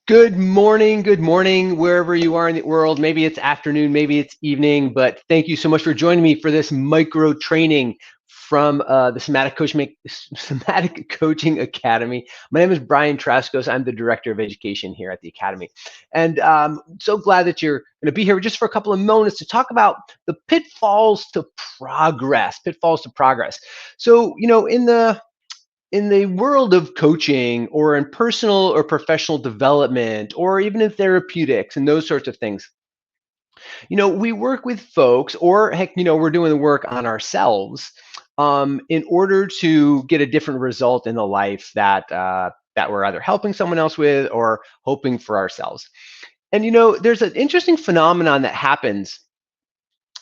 Good morning, wherever you are in the world. Maybe it's afternoon, maybe it's evening, but thank you so much for joining me for this micro training from the Somatic Coaching Academy. My name is Brian Trzaskos. I'm the Director of Education here at the Academy. And so glad that you're going to be here just for a couple of moments to talk about the pitfalls to progress, pitfalls to progress. So, in the world of coaching or in personal or professional development or even in therapeutics and those sorts of things, we work with folks or heck, we're doing the work on ourselves in order to get a different result in the life that we're either helping someone else with or hoping for ourselves. And there's an interesting phenomenon that happens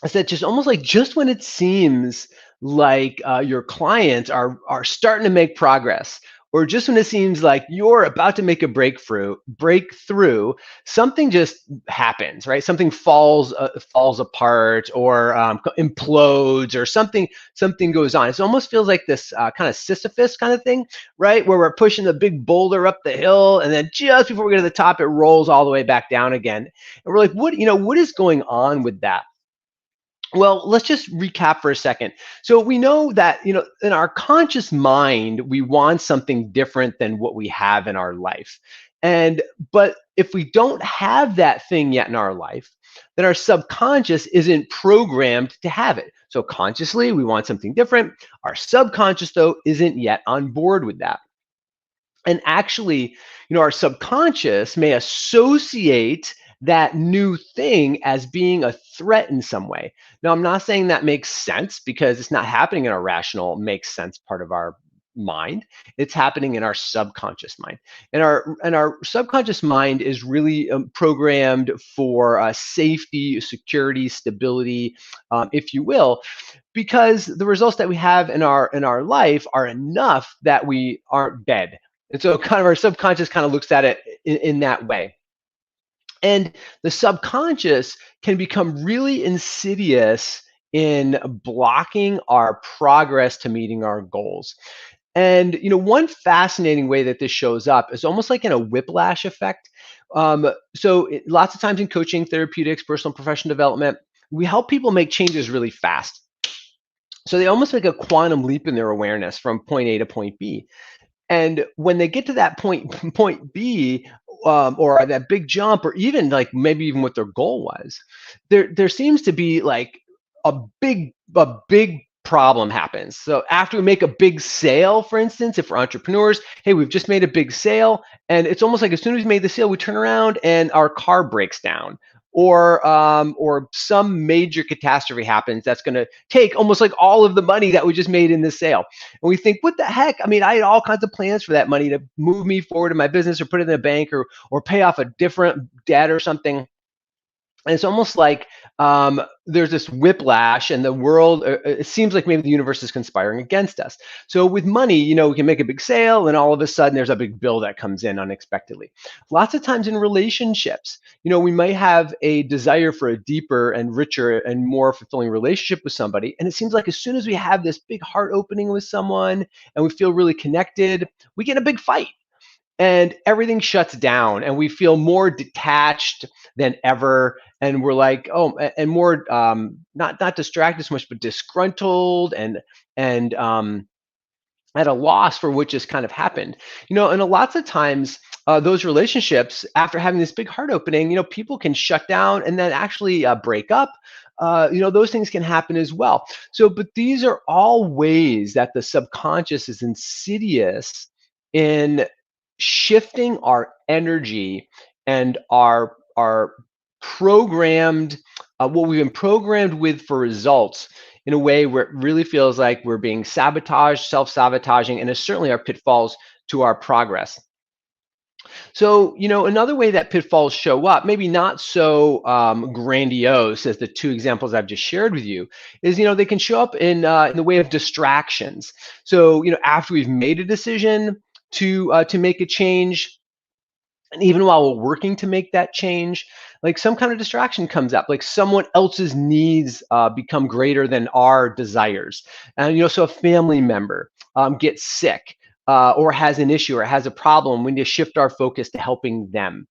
is that just almost like just when it seems like your clients are starting to make progress, or just when it seems like you're about to make a breakthrough, something just happens, right? Something falls apart, or implodes, or something goes on. It almost feels like this kind of Sisyphus kind of thing, right? Where we're pushing the big boulder up the hill, and then just before we get to the top, it rolls all the way back down again. And we're like, what is going on with that? Well, let's just recap for a second. So we know that, in our conscious mind, we want something different than what we have in our life. But if we don't have that thing yet in our life, then our subconscious isn't programmed to have it. So consciously, we want something different. Our subconscious, though, isn't yet on board with that. And actually, our subconscious may associate that new thing as being a threat in some way. Now, I'm not saying that makes sense because it's not happening in our rational, makes sense part of our mind. It's happening in our subconscious mind. And our subconscious mind is really programmed for safety, security, stability, if you will, because the results that we have in our life are enough that we aren't dead. And so kind of our subconscious kind of looks at it in that way. And the subconscious can become really insidious in blocking our progress to meeting our goals. And one fascinating way that this shows up is almost like in a whiplash effect. Lots of times in coaching, therapeutics, personal professional development, we help people make changes really fast. So they almost make a quantum leap in their awareness from point A to point B. And when they get to that point B, or that big jump, or even like maybe even what their goal was, there seems to be like a big problem happens. So after we make a big sale, for instance, if we're entrepreneurs, hey, we've just made a big sale, and it's almost like as soon as we made the sale, we turn around and our car breaks down, or some major catastrophe happens that's going to take almost like all of the money that we just made in the sale. And we think, what the heck? I mean, I had all kinds of plans for that money to move me forward in my business, or put it in a bank, or pay off a different debt or something. And it's almost like there's this whiplash, and the world, it seems like maybe the universe is conspiring against us. So with money, we can make a big sale, and all of a sudden there's a big bill that comes in unexpectedly. Lots of times in relationships, we might have a desire for a deeper and richer and more fulfilling relationship with somebody. And it seems like as soon as we have this big heart opening with someone and we feel really connected, we get a big fight, and everything shuts down, and we feel more detached than ever, and we're like, oh, and more not distracted so much, but disgruntled, and at a loss for what just kind of happened. And a lots of times those relationships, after having this big heart opening, people can shut down and then actually break up. Those things can happen as well. So, but these are all ways that the subconscious is insidious in shifting our energy and our programmed, what we've been programmed with for results, in a way where it really feels like we're being sabotaged, self-sabotaging, and it's certainly our pitfalls to our progress. So, another way that pitfalls show up, maybe not so grandiose as the two examples I've just shared with you, is, they can show up in the way of distractions. So, after we've made a decision to make a change, and even while we're working to make that change, like some kind of distraction comes up, like someone else's needs become greater than our desires. And, so a family member gets sick, or has an issue or has a problem, we need to shift our focus to helping them.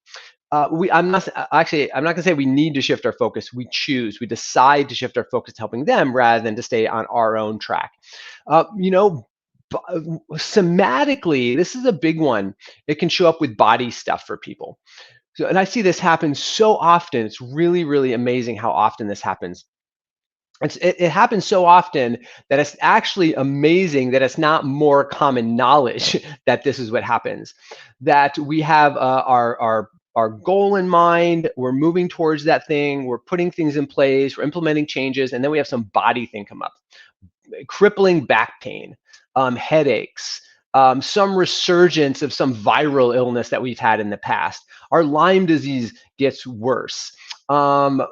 I'm not going to say we need to shift our focus. We decide to shift our focus to helping them rather than to stay on our own track. You know, somatically, this is a big one. It can show up with body stuff for people. So, and I see this happen so often. It's really, really amazing how often this happens. It happens so often that it's actually amazing that it's not more common knowledge that this is what happens. That we have our goal in mind, we're moving towards that thing, we're putting things in place, we're implementing changes, and then we have some body thing come up. Crippling back pain, headaches, some resurgence of some viral illness that we've had in the past. Our Lyme disease gets worse.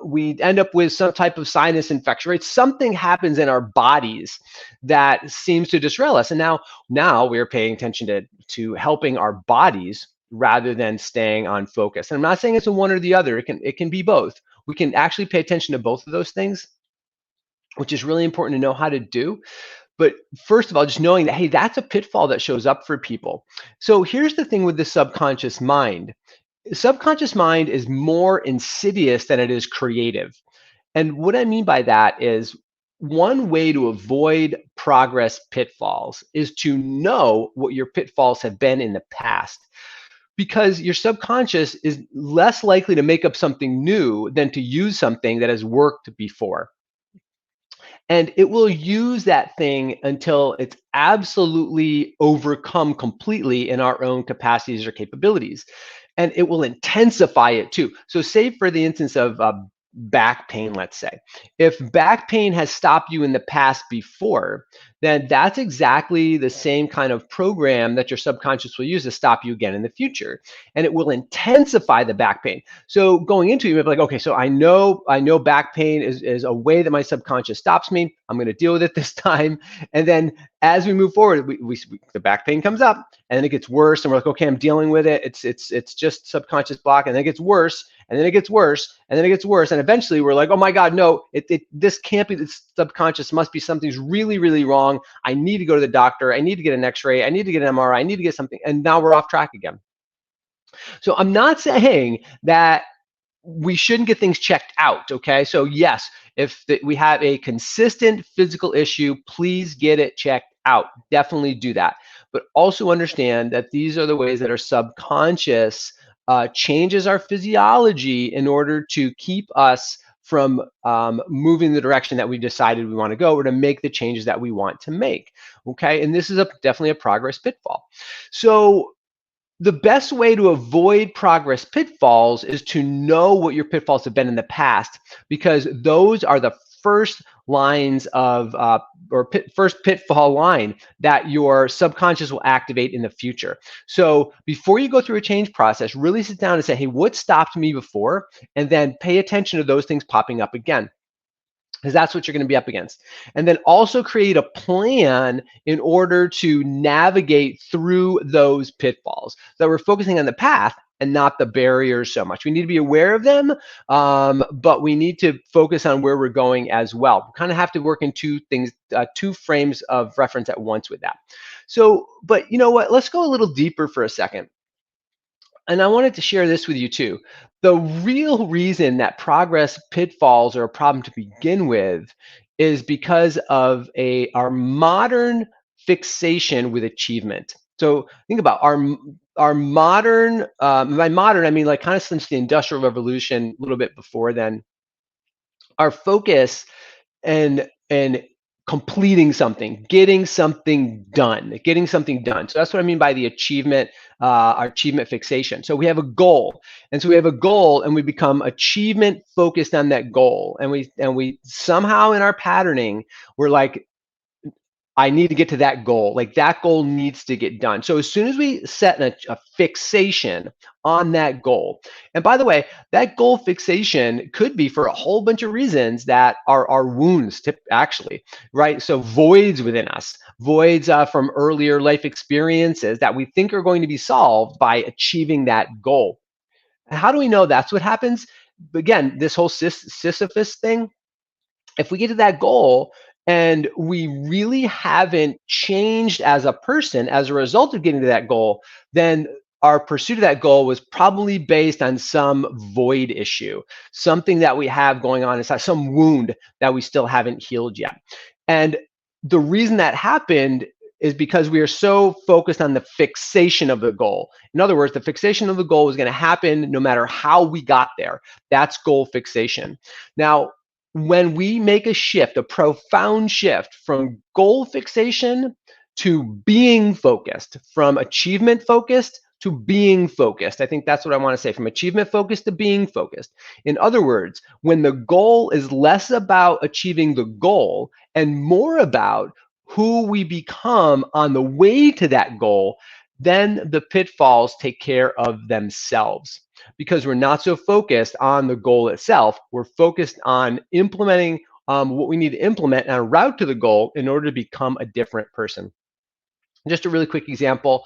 We end up with some type of sinus infection, right? Something happens in our bodies that seems to disrail us. And now we're paying attention to helping our bodies rather than staying on focus. And I'm not saying it's a one or the other. It can be both. We can actually pay attention to both of those things, which is really important to know how to do. But first of all, just knowing that, hey, that's a pitfall that shows up for people. So here's the thing with the subconscious mind. Subconscious mind is more insidious than it is creative. And what I mean by that is one way to avoid progress pitfalls is to know what your pitfalls have been in the past. Because your subconscious is less likely to make up something new than to use something that has worked before. And it will use that thing until it's absolutely overcome completely in our own capacities or capabilities. And it will intensify it too. So say for the instance of back pain, let's say, if back pain has stopped you in the past before, then that's exactly the same kind of program that your subconscious will use to stop you again in the future. And it will intensify the back pain. So going into it, you'll be like, okay, so I know back pain is a way that my subconscious stops me. I'm going to deal with it this time. And then as we move forward, the back pain comes up and then it gets worse. And we're like, okay, I'm dealing with it. It's just subconscious block. And then it gets worse. And then it gets worse. And then it gets worse. And eventually we're like, oh my God, no, this can't be, this subconscious must be something's really, really wrong. I need to go to the doctor. I need to get an x-ray. I need to get an MRI. I need to get something. And now we're off track again. So I'm not saying that we shouldn't get things checked out, okay? So yes, if we have a consistent physical issue, please get it checked out. Definitely do that. But also understand that these are the ways that our subconscious changes our physiology in order to keep us from moving the direction that we decided we want to go or to make the changes that we want to make, okay? And this is definitely a progress pitfall. So the best way to avoid progress pitfalls is to know what your pitfalls have been in the past, because those are the first lines of first pitfall line that your subconscious will activate in the future. So before you go through a change process, really sit down and say, hey, what stopped me before? And then pay attention to those things popping up again, because that's what you're going to be up against. And then also create a plan in order to navigate through those pitfalls. So we're focusing on the path and not the barriers so much. We need to be aware of them, but we need to focus on where we're going as well. We kind of have to work in two things, two frames of reference at once with that. So, but you know what? Let's go a little deeper for a second. And I wanted to share this with you too. The real reason that progress pitfalls are a problem to begin with is because of our modern fixation with achievement. So think about our modern, by modern, I mean like kind of since the Industrial Revolution, a little bit before then, our focus and completing something, getting something done. So that's what I mean by the achievement, our achievement fixation. So we have a goal, and we become achievement focused on that goal, and we somehow in our patterning, we're like, I need to get to that goal. Like that goal needs to get done. So as soon as we set a fixation on that goal, and by the way, that goal fixation could be for a whole bunch of reasons that are wounds, actually, right? So voids within us, voids from earlier life experiences that we think are going to be solved by achieving that goal. And how do we know that's what happens? Again, this whole Sisyphus thing, if we get to that goal And we really haven't changed as a person as a result of getting to that goal, then our pursuit of that goal was probably based on some void issue, something that we have going on inside, some wound that we still haven't healed yet. And the reason that happened is because we are so focused on the fixation of the goal. In other words, the fixation of the goal is going to happen no matter how we got there. That's goal fixation. Now, when we make a shift, a profound shift from goal fixation to being focused, from achievement focused to being focused. I think that's what I want to say, from achievement focused to being focused. In other words, when the goal is less about achieving the goal and more about who we become on the way to that goal, then the pitfalls take care of themselves, because we're not so focused on the goal itself. We're focused on implementing what we need to implement and a route to the goal in order to become a different person. Just a really quick example,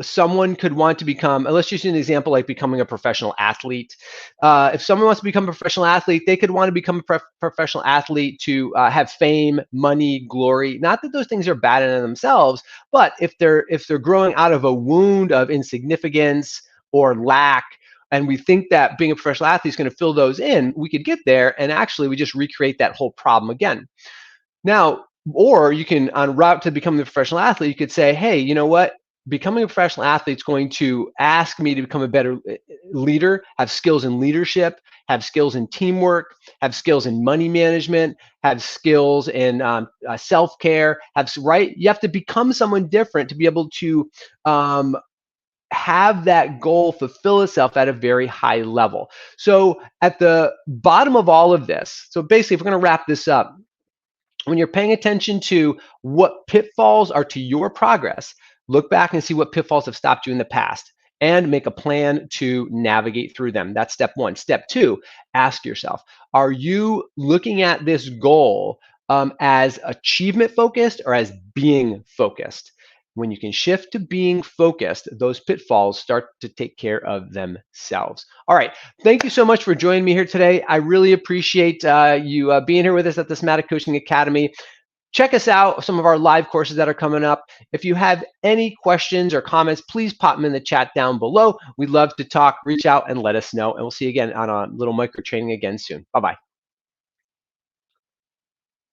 someone could want to become, let's just use an example like becoming a professional athlete. If someone wants to become a professional athlete, they could want to become a professional athlete to have fame, money, glory. Not that those things are bad in themselves, but if they're growing out of a wound of insignificance or lack, and we think that being a professional athlete is going to fill those in, we could get there, and actually we just recreate that whole problem again. Now, or you can, on route to becoming a professional athlete, you could say, hey, you know what? Becoming a professional athlete is going to ask me to become a better leader, have skills in leadership, have skills in teamwork, have skills in money management, have skills in self-care, right? You have to become someone different to be able to have that goal fulfill itself at a very high level. So at the bottom of all of this, so basically, if we're going to wrap this up, when you're paying attention to what pitfalls are to your progress, look back and see what pitfalls have stopped you in the past and make a plan to navigate through them. That's step one. Step two, ask yourself, are you looking at this goal as achievement focused or as being focused? When you can shift to being focused, those pitfalls start to take care of themselves. All right. Thank you so much for joining me here today. I really appreciate you being here with us at the Somatic Coaching Academy. Check us out, some of our live courses that are coming up. If you have any questions or comments, please pop them in the chat down below. We'd love to talk. Reach out and let us know. And we'll see you again on a little micro training again soon. Bye-bye.